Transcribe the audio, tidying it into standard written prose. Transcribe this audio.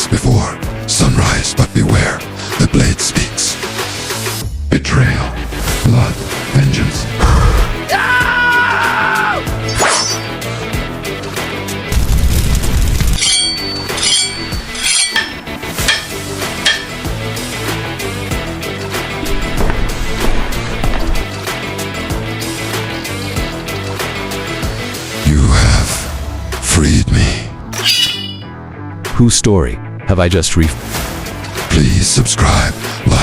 once before. Sunrise, but beware, the blade speaks. Betrayal, blood, vengeance. You have freed me. Whose story have I just Please subscribe, like,